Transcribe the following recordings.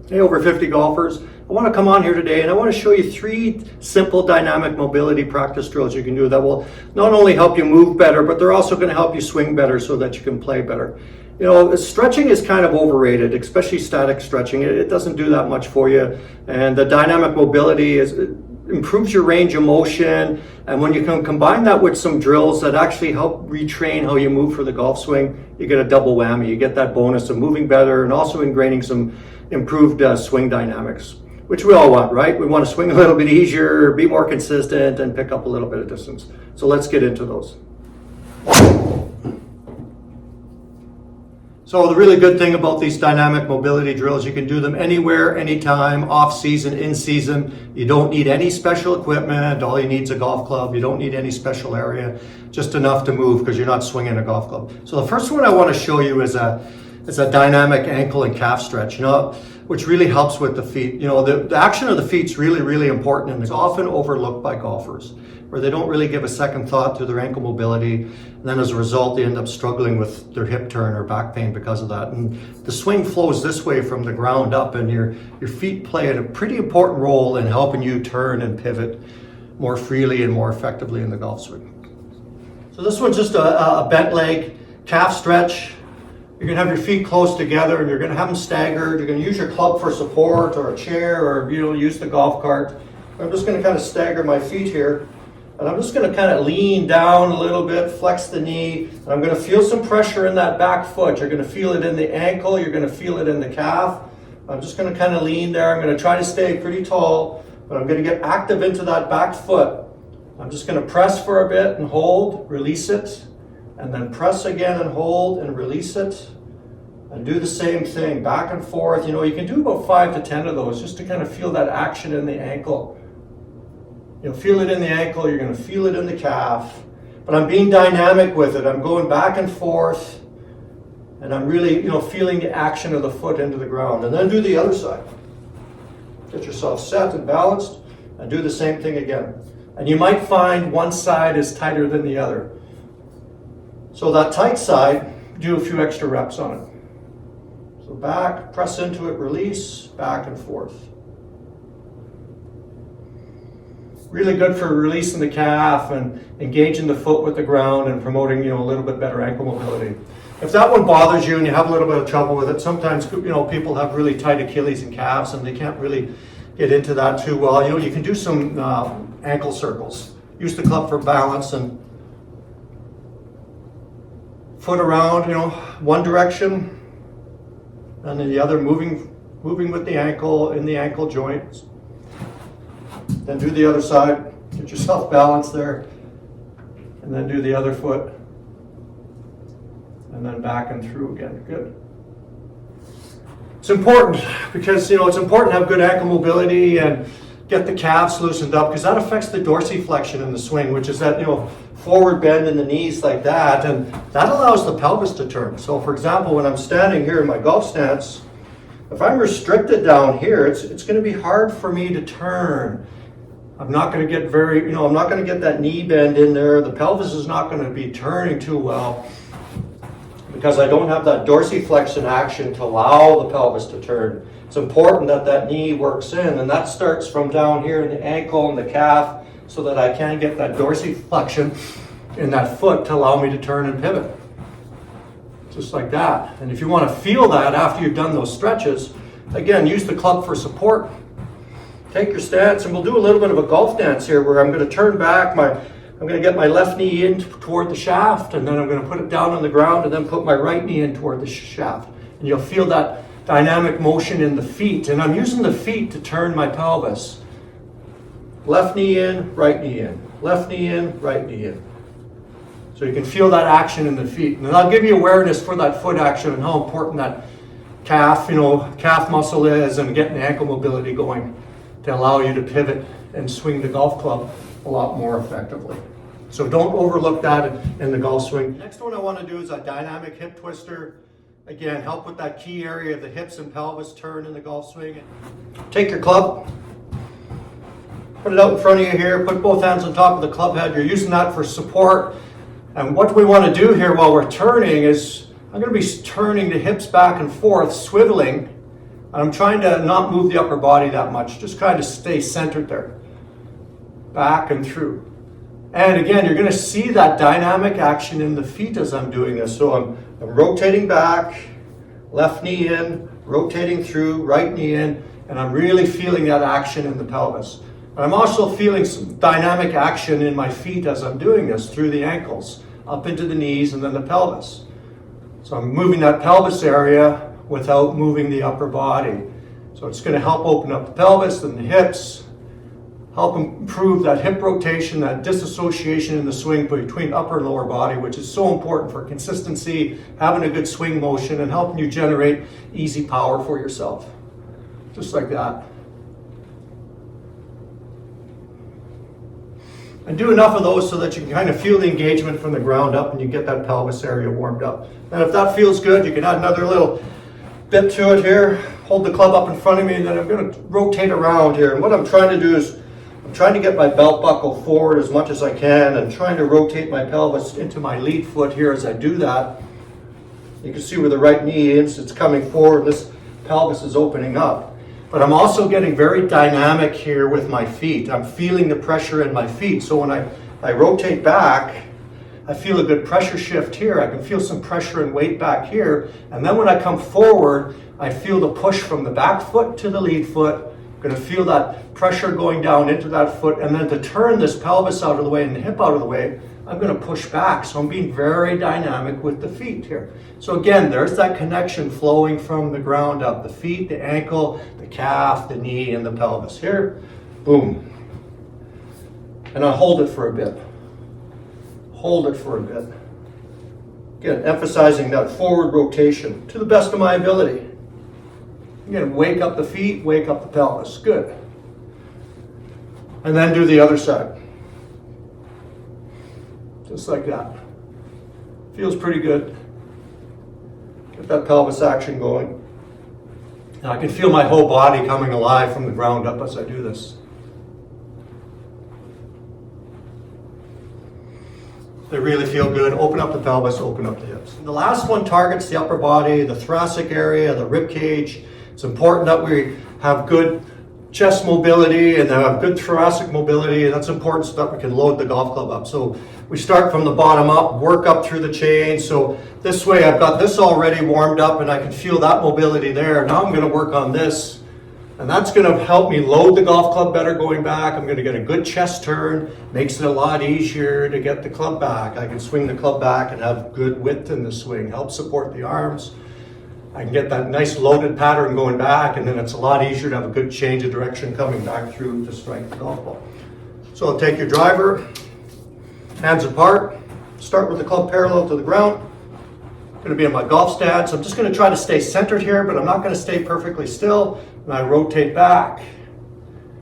Hey, over 50 golfers. I want to come on here today and I want to show you 3 simple dynamic mobility practice drills you can do that will not only help you move better, but they're also going to help you swing better so that you can play better. You know, stretching is kind of overrated, especially static stretching. It doesn't do that much for you. And the dynamic mobility improves your range of motion. And when you can combine that with some drills that actually help retrain how you move for the golf swing, you get a double whammy. You get that bonus of moving better and also ingraining some improved swing dynamics, which we all want, right? We want to swing a little bit easier, be more consistent, and pick up a little bit of distance. So let's get into those. So the really good thing about these dynamic mobility drills, you can do them anywhere, anytime, off season, in season. You don't need any special equipment. All you need is a golf club. You don't need any special area, just enough to move because you're not swinging a golf club. So the first one I want to show you is a dynamic ankle and calf stretch, which really helps with the feet. The action of the feet's really, really important, and it's often overlooked by golfers, where they don't really give a second thought to their ankle mobility, and then as a result they end up struggling with their hip turn or back pain because of that. And the swing flows this way from the ground up, and your feet play a pretty important role in helping you turn and pivot more freely and more effectively in the golf swing. So this one's just a bent leg calf stretch. You're going to have your feet close together and you're going to have them staggered. You're going to use your club for support or a chair, or use the golf cart. I'm just going to kind of stagger my feet here. And I'm just going to kind of lean down a little bit, flex the knee, and I'm going to feel some pressure in that back foot. You're going to feel it in the ankle, you're going to feel it in the calf. I'm just going to kind of lean there. I'm going to try to stay pretty tall, but I'm going to get active into that back foot. I'm just going to press for a bit and hold, release it, and then press again and hold and release it. And do the same thing, back and forth. You can do about 5 to 10 of those just to kind of feel that action in the ankle. You'll feel it in the ankle, you're going to feel it in the calf. But I'm being dynamic with it. I'm going back and forth. And I'm really, feeling the action of the foot into the ground. And then do the other side. Get yourself set and balanced, and do the same thing again. And you might find one side is tighter than the other. So that tight side, do a few extra reps on it. So back, press into it, release, back and forth. Really good for releasing the calf and engaging the foot with the ground and promoting, a little bit better ankle mobility. If that one bothers you and you have a little bit of trouble with it, sometimes, people have really tight Achilles and calves and they can't really get into that too well. You can do some ankle circles. Use the club for balance and foot around, one direction and then the other, moving with the ankle in the ankle joints. Then do the other side, get yourself balanced there, and then do the other foot, and then back and through again. Good. It's important because it's important to have good ankle mobility and get the calves loosened up, because that affects the dorsiflexion in the swing, which is that forward bend in the knees like that, and that allows the pelvis to turn. So for example, when I'm standing here in my golf stance, if I'm restricted down here, it's going to be hard for me to turn. I'm not going to get I'm not going to get that knee bend in there. The pelvis is not going to be turning too well because I don't have that dorsiflexion action to allow the pelvis to turn. It's important that that knee works in, and that starts from down here in the ankle and the calf so that I can get that dorsiflexion in that foot to allow me to turn and pivot. Just like that. And if you want to feel that after you've done those stretches, again, use the club for support. Take your stance, and we'll do a little bit of a golf dance here where I'm going to turn back, I'm going to get my left knee in toward the shaft, and then I'm going to put it down on the ground and then put my right knee in toward the shaft. And you'll feel that dynamic motion in the feet, and I'm using the feet to turn my pelvis. Left knee in, right knee in. Left knee in, right knee in. So you can feel that action in the feet. And I'll give you awareness for that foot action and how important that calf muscle is, and getting the ankle mobility going to allow you to pivot and swing the golf club a lot more effectively. So don't overlook that in the golf swing. Next one I want to do is a dynamic hip twister. Again, help with that key area of the hips and pelvis turn in the golf swing. Take your club, put it out in front of you here, put both hands on top of the club head. You're using that for support. And what we want to do here while we're turning is, I'm going to be turning the hips back and forth, swiveling And I'm trying to not move the upper body that much, just kind of stay centered there. Back and through. And again, you're going to see that dynamic action in the feet as I'm doing this. So I'm rotating back, left knee in, rotating through, right knee in, and I'm really feeling that action in the pelvis. And I'm also feeling some dynamic action in my feet as I'm doing this, through the ankles, up into the knees and then the pelvis. So I'm moving that pelvis area without moving the upper body. So it's going to help open up the pelvis and the hips, help improve that hip rotation, that disassociation in the swing between upper and lower body, which is so important for consistency, having a good swing motion, and helping you generate easy power for yourself. Just like that. And do enough of those so that you can kind of feel the engagement from the ground up and you get that pelvis area warmed up. And if that feels good, you can add another little bit to it here. Hold the club up in front of me, and then I'm going to rotate around here. And what I'm trying to do is I'm trying to get my belt buckle forward as much as I can and trying to rotate my pelvis into my lead foot here as I do that. You can see where the right knee is, it's coming forward, this pelvis is opening up. But I'm also getting very dynamic here with my feet. I'm feeling the pressure in my feet. So when I rotate back, I feel a good pressure shift here. I can feel some pressure and weight back here. And then when I come forward, I feel the push from the back foot to the lead foot. I'm going to feel that pressure going down into that foot. And then to turn this pelvis out of the way and the hip out of the way, I'm going to push back. So I'm being very dynamic with the feet here. So again, there's that connection flowing from the ground up. The feet, the ankle, the calf, the knee, and the pelvis. Here, boom. And I'll hold it for a bit. Hold it for a bit. Again, emphasizing that forward rotation to the best of my ability. Again, wake up the feet, wake up the pelvis. Good. And then do the other side. Just like that. Feels pretty good. Get that pelvis action going. And I can feel my whole body coming alive from the ground up as I do this. They really feel good. Open up the pelvis, open up the hips. And the last one targets the upper body, the thoracic area, the rib cage. It's important that we have good chest mobility and have good thoracic mobility, and that's important so that we can load the golf club up. So we start from the bottom up, work up through the chain. So this way I've got this already warmed up and I can feel that mobility there. Now I'm going to work on this. And that's going to help me load the golf club better going back. I'm going to get a good chest turn. Makes it a lot easier to get the club back. I can swing the club back and have good width in the swing. Help support the arms. I can get that nice loaded pattern going back, and then it's a lot easier to have a good change of direction coming back through to strike the golf ball. So I'll take your driver, hands apart, start with the club parallel to the ground. I'm going to be in my golf stance. I'm just going to try to stay centered here, but I'm not going to stay perfectly still. And I rotate back.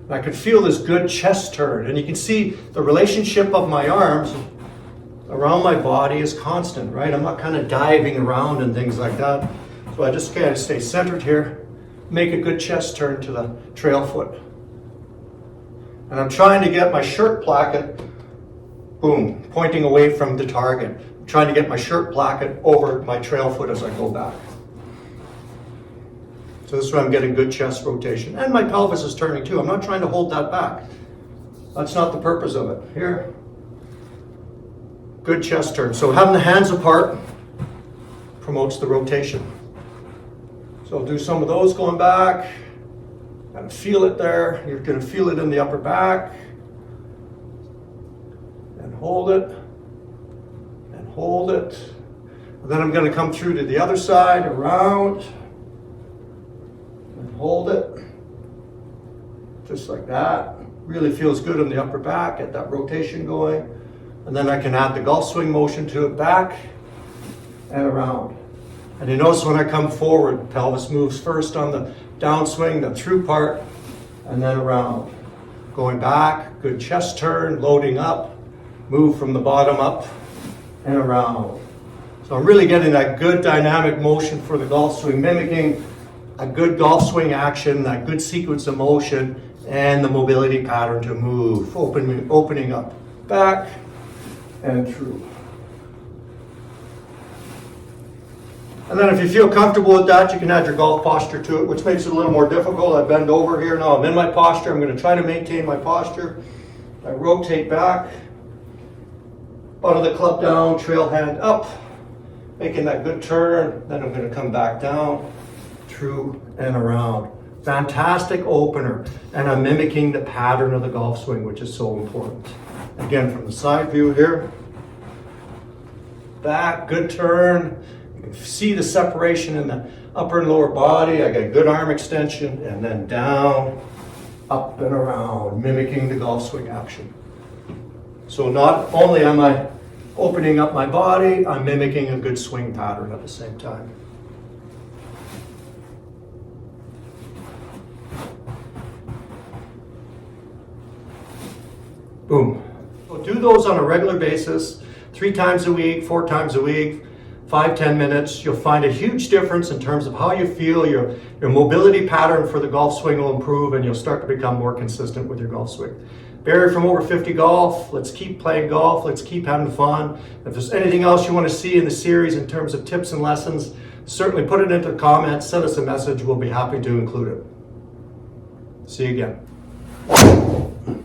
And I can feel this good chest turn. And you can see the relationship of my arms around my body is constant, right? I'm not kind of diving around and things like that. So I just kind of stay centered here, make a good chest turn to the trail foot. And I'm trying to get my shirt placket, boom, pointing away from the target. I'm trying to get my shirt placket over my trail foot as I go back. So this is where I'm getting good chest rotation. And my pelvis is turning too. I'm not trying to hold that back. That's not the purpose of it. Here, good chest turn. So having the hands apart promotes the rotation. So I'll do some of those going back. And feel it there. You're going to feel it in the upper back. And hold it. And hold it. And then I'm going to come through to the other side, around. And hold it. Just like that. Really feels good in the upper back. Get that rotation going. And then I can add the golf swing motion to it, back and around. And you notice when I come forward, pelvis moves first on the downswing, the through part, and then around. Going back, good chest turn, loading up, move from the bottom up and around. So I'm really getting that good dynamic motion for the golf swing, mimicking a good golf swing action, that good sequence of motion, and the mobility pattern to move, opening up, back and through. And then if you feel comfortable with that, you can add your golf posture to it, which makes it a little more difficult. I bend over here now. I'm in my posture. I'm going to try to maintain my posture. I rotate back, butt of the club down, trail hand up, making that good turn. Then I'm going to come back down, through and around. Fantastic opener. And I'm mimicking the pattern of the golf swing, which is so important. Again, from the side view here. Back, good turn. You can see the separation in the upper and lower body. I got good arm extension, and then down, up and around, mimicking the golf swing action. So not only am I opening up my body, I'm mimicking a good swing pattern at the same time. Boom. So do those on a regular basis, 3 times a week, 4 times a week, 5-10 minutes. You'll find a huge difference in terms of how you feel. Your mobility pattern for the golf swing will improve, and you'll start to become more consistent with your golf swing. Barry from Over 50 Golf. Let's keep playing golf. Let's keep having fun. If there's anything else you want to see in the series in terms of tips and lessons, certainly put it into the comments. Send us a message. We'll be happy to include it. See you again.